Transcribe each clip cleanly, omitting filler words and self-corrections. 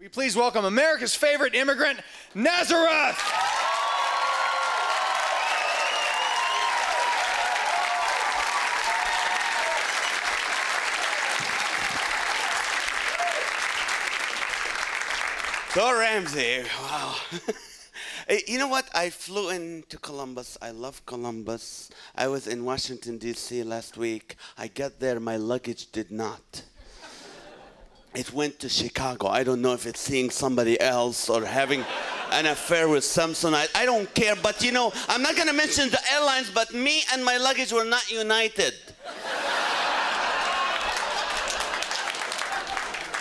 We please welcome America's favorite immigrant, Nazareth. So Ramsey, wow. You know what? I flew into Columbus. I love Columbus. I was in Washington, D.C. last week. I got there, my luggage did not. It went to Chicago. I don't know if it's seeing somebody else or having an affair with Samsonite. I don't care, but you know, I'm not gonna mention the airlines, but me and my luggage were not united.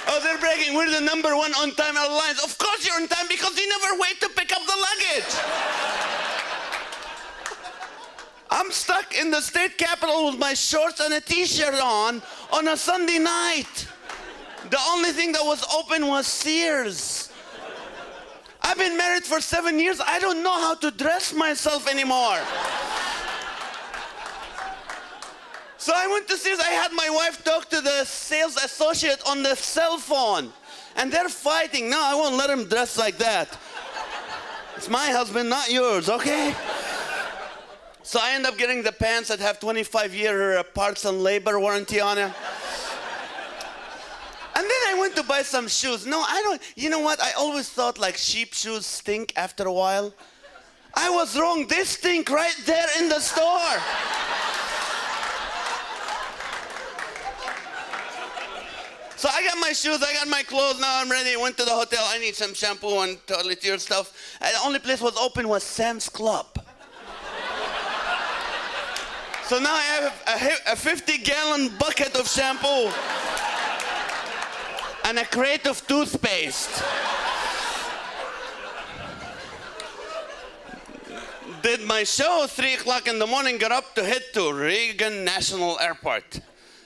Oh, they're bragging, we're the #1 on-time airlines. Of course you're on time because you never wait to pick up the luggage. I'm stuck in the state capitol with my shorts and a t-shirt on a Sunday night. The only thing that was open was Sears. I've been married for 7 years. I don't know how to dress myself anymore. So I went to Sears. I had my wife talk to the sales associate on the cell phone. And they're fighting. No, I won't let him dress like that. It's my husband, not yours, okay? So I end up getting the pants that have 25-year parts and labor warranty on them. And then I went to buy some shoes. No, I don't. You know what? I always thought like cheap shoes stink after a while. I was wrong. They stink right there in the store. So I got my shoes, I got my clothes, now I'm ready. Went to the hotel, I need some shampoo and toiletries stuff. And the only place was open was Sam's Club. So now I have a 50-gallon bucket of shampoo and a crate of toothpaste. Did my show, 3 o'clock in the morning, got up to head to Reagan National Airport.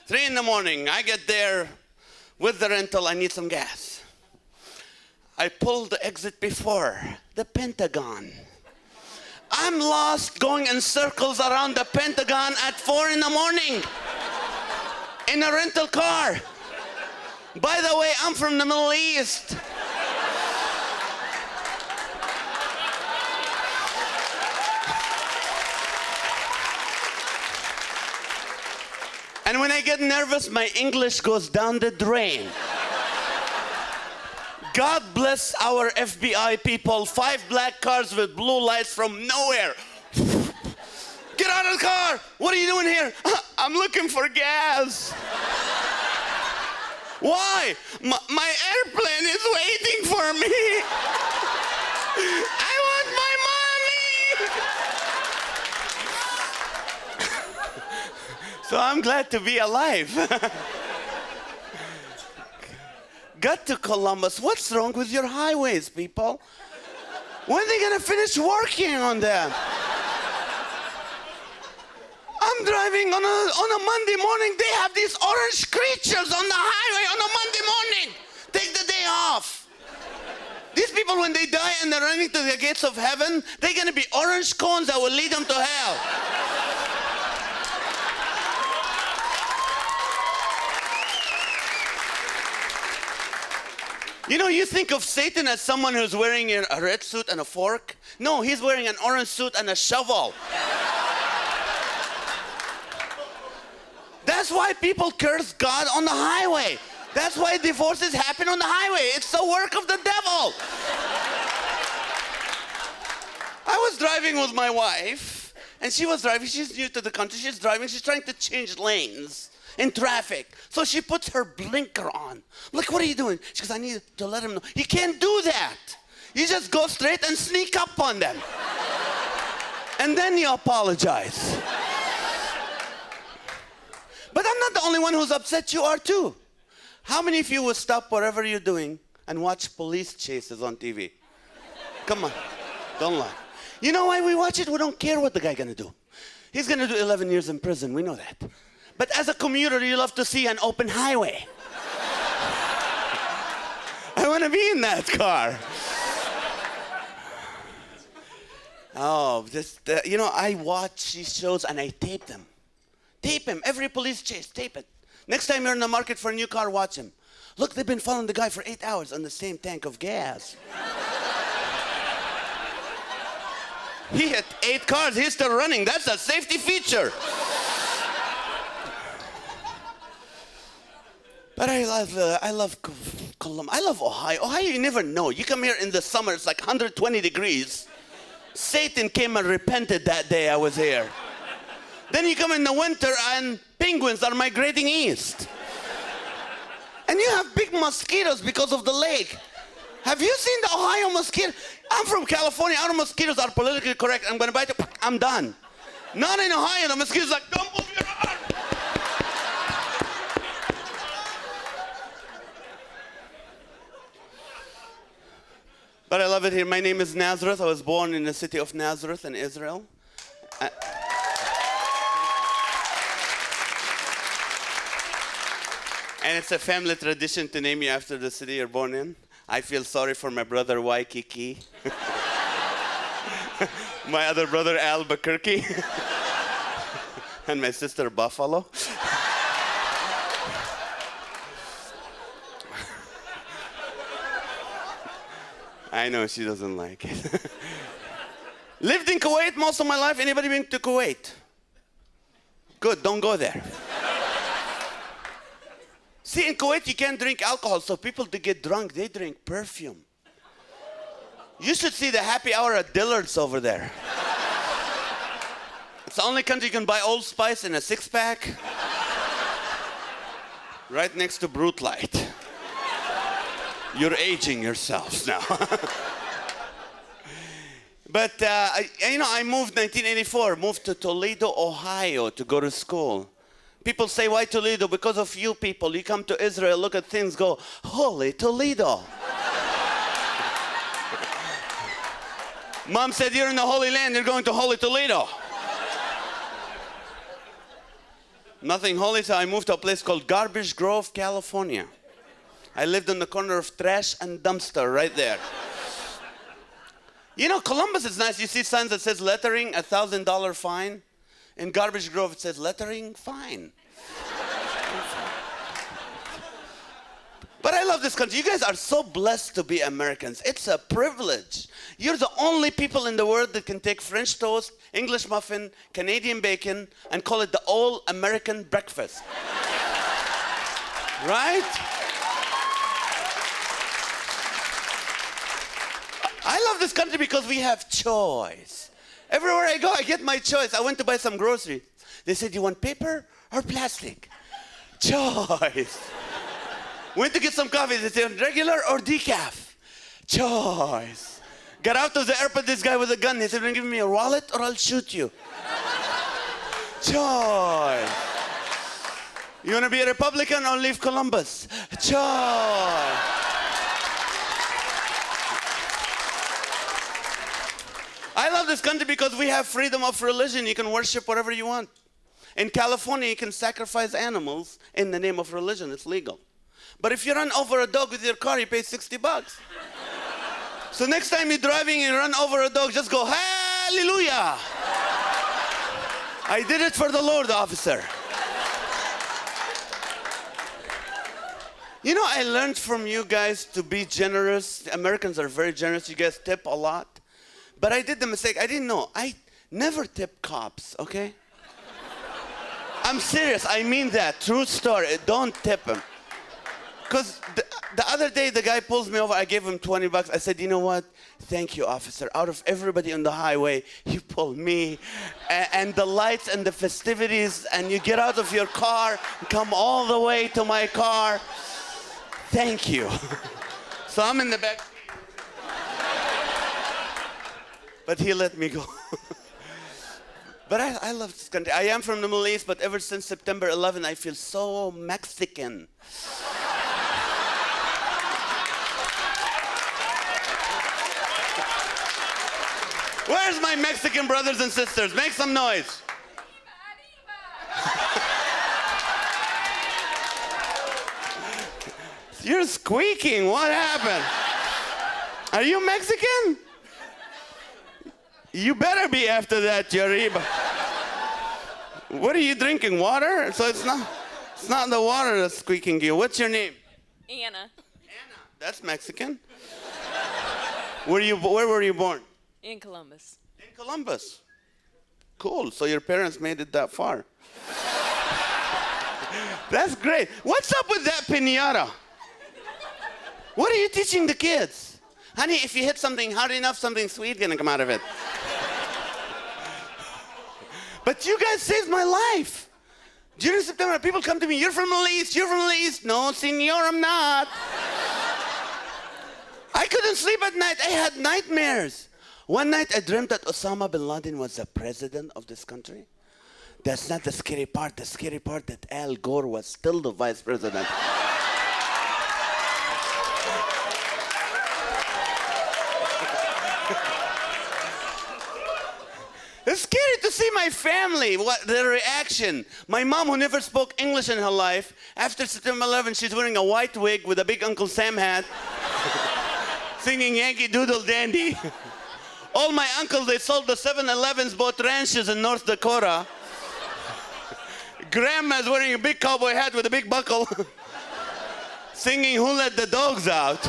3 in the morning, I get there. With the rental, I need some gas. I pulled the exit before, the Pentagon. I'm lost going in circles around the Pentagon at 4 in the morning in a rental car. By the way, I'm from the Middle East. And when I get nervous, my English goes down the drain. God bless our FBI people. 5 black cars with blue lights from nowhere. Get out of the car! What are you doing here? I'm looking for gas. Why? My airplane is waiting for me. I want my mommy! So I'm glad to be alive. Got to Columbus. What's wrong with your highways, people? When are they gonna finish working on them? I'm driving on a Monday morning. They have these orange creatures on the highway on a Monday morning. Take the day off. These people, when they die and they're running to the gates of heaven, they're gonna be orange cones that will lead them to hell. You know, you think of Satan as someone who's wearing a red suit and a fork. No, he's wearing an orange suit and a shovel. That's why people curse God on the highway. That's why divorces happen on the highway. It's the work of the devil. I was driving with my wife, and she was driving. She's new to the country. She's driving. She's trying to change lanes in traffic. So she puts her blinker on. I'm like, what are you doing? She goes, I need to let him know. You can't do that. You just go straight and sneak up on them. And then you apologize. But I'm not the only one who's upset. You are too. How many of you would stop whatever you're doing and watch police chases on TV? Come on, don't lie. You know why we watch it? We don't care what the guy's gonna do. He's gonna do 11 years in prison, we know that. But as a commuter, you love to see an open highway. I wanna be in that car. Oh, you know, I watch these shows and I tape them. Tape him. Every police chase, tape it. Next time you're in the market for a new car, watch him. Look, they've been following the guy for 8 hours on the same tank of gas. He hit 8 cars. He's still running. That's a safety feature. But I love Columbus. I love Ohio. Ohio, you never know. You come here in the summer, it's like 120 degrees. Satan came and repented that day I was here. Then you come in the winter and penguins are migrating east. And you have big mosquitoes because of the lake. Have you seen the Ohio mosquito? I'm from California. Our mosquitoes are politically correct. I'm going to bite it. I'm done. Not in Ohio. The mosquitoes like, don't move your arm. But I love it here. My name is Nazareth. I was born in the city of Nazareth in Israel. And it's a family tradition to name you after the city you're born in. I feel sorry for my brother Waikiki. My other brother Albuquerque. And my sister Buffalo. I know she doesn't like it. Lived in Kuwait most of my life. Anybody been to Kuwait? Good, don't go there. See, in Kuwait, you can't drink alcohol, so people to get drunk, they drink perfume. You should see the happy hour at Dillard's over there. It's the only country you can buy Old Spice in a 6-pack. Right next to Brute Light. You're aging yourselves now. But, I moved 1984, moved to Toledo, Ohio to go to school. People say, why Toledo? Because of you people. You come to Israel, look at things, go, holy Toledo. Mom said, you're in the Holy Land, you're going to holy Toledo. Nothing holy, so I moved to a place called Garbage Grove, California. I lived on the corner of Trash and Dumpster right there. You know, Columbus is nice. You see signs that says lettering, $1,000 fine. In Garbage Grove, it says lettering, fine. But I love this country. You guys are so blessed to be Americans. It's a privilege. You're the only people in the world that can take French toast, English muffin, Canadian bacon, and call it the all-American breakfast. Right? I love this country because we have choice. Everywhere I go, I get my choice. I went to buy some groceries. They said, you want paper or plastic? Choice. Went to get some coffee. They said, regular or decaf? Choice. Got out of the airport, this guy with a gun. He said, give me a wallet or I'll shoot you. Choice. You want to be a Republican or leave Columbus? Choice. I love this country because we have freedom of religion. You can worship whatever you want. In California, you can sacrifice animals in the name of religion. It's legal. But if you run over a dog with your car, you pay $60. So next time you're driving and you run over a dog, just go, hallelujah. I did it for the Lord, officer. You know, I learned from you guys to be generous. Americans are very generous. You guys tip a lot. But I did the mistake. I didn't know. I never tip cops, okay? I'm serious. I mean that. True story. Don't tip them. Because the other day, the guy pulls me over. I gave him $20. I said, you know what? Thank you, officer. Out of everybody on the highway, you pull me. And the lights and the festivities, and you get out of your car, come all the way to my car. Thank you. So I'm in the back. But he let me go. But I love this country. I am from the Middle East, but ever since September 11, I feel so Mexican. Where's my Mexican brothers and sisters? Make some noise. You're squeaking. What happened? Are you Mexican? You better be after that, Yariba. What are you drinking? Water? So it's not the water that's squeaking you. What's your name? Anna. That's Mexican. Where were you born? In Columbus. In Columbus. Cool. So your parents made it that far. That's great. What's up with that piñata? What are you teaching the kids? Honey, if you hit something hard enough, something sweet gonna come out of it. But you guys saved my life. During September, people come to me, you're from the Middle East, you're from the Middle East. No, senor, I'm not. I couldn't sleep at night. I had nightmares. One night, I dreamt that Osama bin Laden was the president of this country. That's not the scary part. The scary part that Al Gore was still the vice president. It's scary to see my family, their reaction. My mom, who never spoke English in her life, after September 11, she's wearing a white wig with a big Uncle Sam hat, singing Yankee Doodle Dandy. All my uncles, they sold the 7-Elevens, bought ranches in North Dakota. Grandma's wearing a big cowboy hat with a big buckle, singing Who Let the Dogs Out.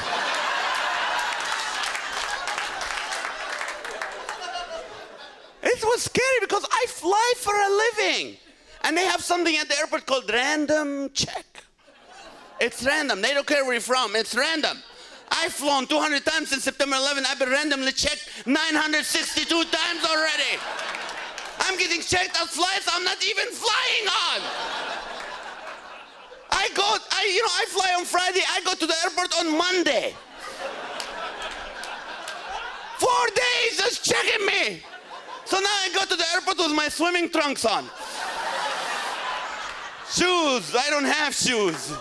It was scary because I fly for a living. And they have something at the airport called random check. It's random. They don't care where you're from. It's random. I've flown 200 times since September 11. I've been randomly checked 962 times already. I'm getting checked on flights I'm not even flying on. I fly on Friday. I go to the airport on Monday. 4 days just checking me. So now I go to the airport with my swimming trunks on. Shoes. I don't have shoes.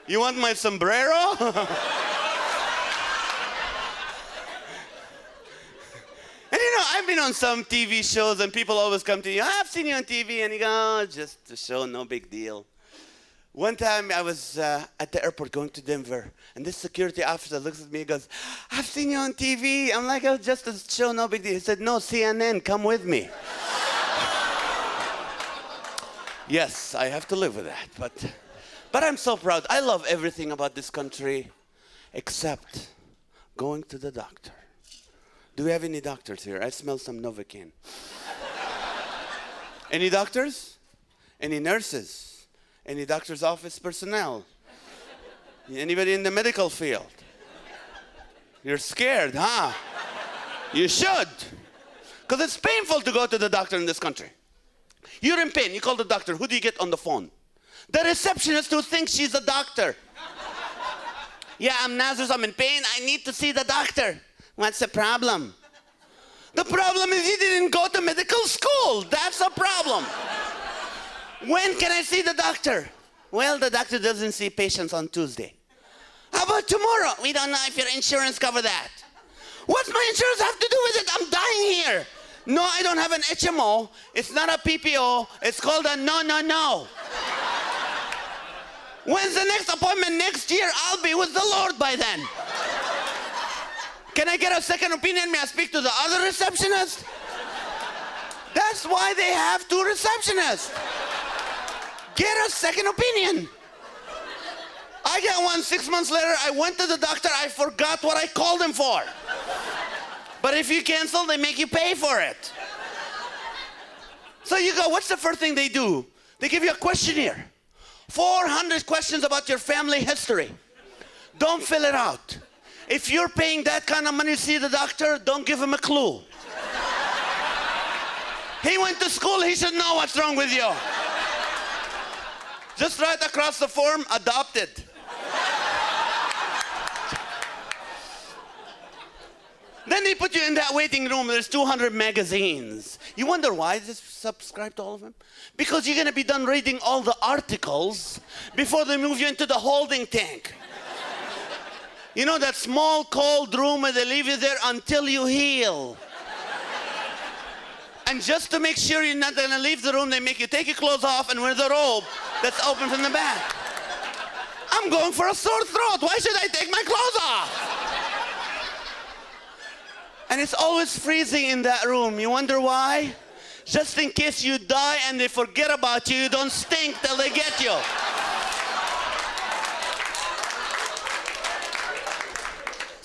You want my sombrero? And I've been on some TV shows and people always come to you, I've seen you on TV, and you go, oh, just a show, no big deal. One time I was at the airport going to Denver, and this security officer looks at me and goes, I've seen you on TV. I'm like, oh, just a show, no big deal. He said, no, CNN, come with me. Yes, I have to live with that, but I'm so proud. I love everything about this country except going to the doctor. Do we have any doctors here? I smell some Novocaine. Any doctors? Any nurses? Any doctor's office personnel? Anybody in the medical field? You're scared, huh? You should. Because it's painful to go to the doctor in this country. You're in pain. You call the doctor. Who do you get on the phone? The receptionist who thinks she's a doctor. Yeah, I'm Nazareth. I'm in pain. I need to see the doctor. What's the problem? The problem is you didn't go to medical school. That's a problem. When can I see the doctor? Well, the doctor doesn't see patients on Tuesday. How about tomorrow? We don't know if your insurance covers that. What's my insurance have to do with it? I'm dying here. No, I don't have an HMO. It's not a PPO. It's called a no. When's the next appointment? Next year. I'll be with the Lord by then. Can I get a second opinion? May I speak to the other receptionist? That's why they have 2 receptionists. Get a second opinion. I got one 6 months later. I went to the doctor. I forgot what I called him for. But if you cancel, they make you pay for it. So you go, what's the first thing they do? They give you a questionnaire. 400 questions about your family history. Don't fill it out. If you're paying that kind of money to see the doctor, don't give him a clue. He went to school, he should know what's wrong with you. Just write across the form, adopted. Then they put you in that waiting room, there's 200 magazines. You wonder why they subscribe to all of them? Because you're gonna be done reading all the articles before they move you into the holding tank. You know that small, cold room where they leave you there until you heal. And just to make sure you're not gonna leave the room, they make you take your clothes off and wear the robe that's open from the back. I'm going for a sore throat. Why should I take my clothes off? And it's always freezing in that room. You wonder why? Just in case you die and they forget about you, you don't stink till they get you.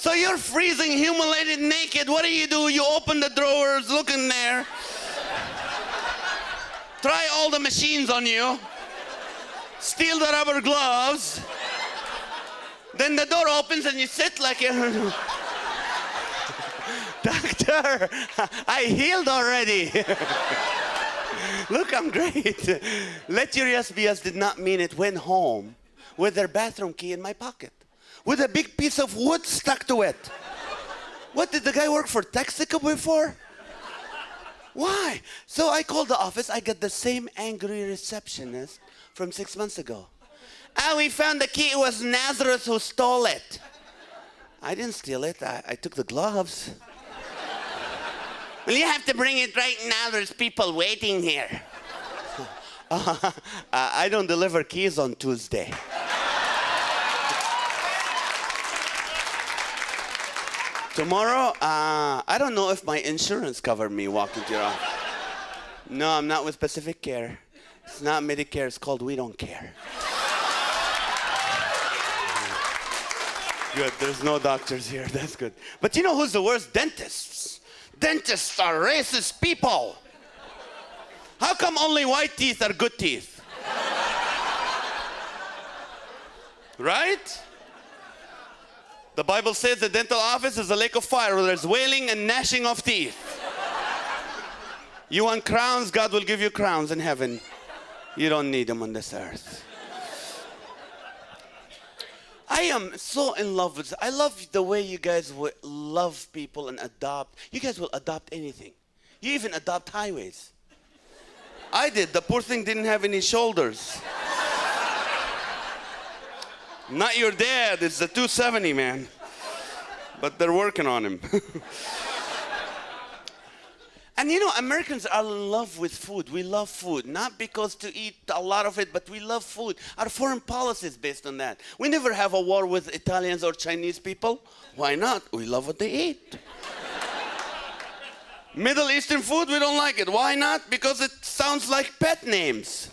So you're freezing, humiliated, naked. What do? You open the drawers, look in there. Try all the machines on you. Steal the rubber gloves. Then the door opens and you sit like a... Doctor, I healed already. Look, I'm great. Lecherous BS did not mean it. Went home with their bathroom key in my pocket, with a big piece of wood stuck to it. What, did the guy work for Texaco before? Why? So I called the office. I got the same angry receptionist from 6 months ago. We found the key. It was Nazareth who stole it. I didn't steal it. I took the gloves. Well, you have to bring it right now. There's people waiting here. I don't deliver keys on Tuesday. Tomorrow, I don't know if my insurance covered me walking to your office. No, I'm not with Pacific Care. It's not Medicare. It's called We Don't Care. Good, there's no doctors here. That's good. But you know who's the worst? Dentists. Dentists are racist people. How come only white teeth are good teeth? Right? The Bible says the dental office is a lake of fire where there's wailing and gnashing of teeth. You want crowns? God will give you crowns in heaven. You don't need them on this earth. I am so in love with this. I love the way you guys will love people and adopt. You guys will adopt anything. You even adopt highways. I did. The poor thing didn't have any shoulders. Not your dad. It's the 270, man. But they're working on him. And you know, Americans are in love with food. We love food, not because to eat a lot of it, but we love food. Our foreign policy is based on that. We never have a war with Italians or Chinese people. Why not? We love what they eat. Middle Eastern food, we don't like it. Why not? Because it sounds like pet names.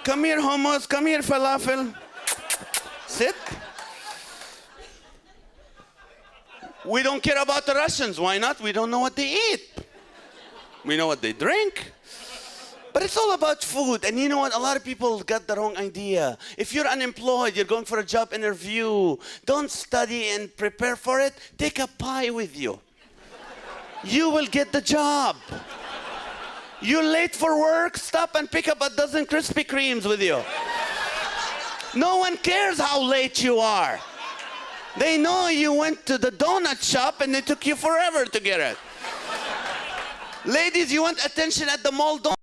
Come here, hummus. Come here, falafel. Sit. We don't care about the Russians. Why not? We don't know what they eat. We know what they drink. But it's all about food. And you know what? A lot of people got the wrong idea. If you're unemployed, you're going for a job interview, don't study and prepare for it. Take a pie with you. You will get the job. You're late for work, stop and pick up a dozen Krispy Kremes with you. No one cares how late you are. They know you went to the donut shop and it took you forever to get it. Ladies, you want attention at the mall, don't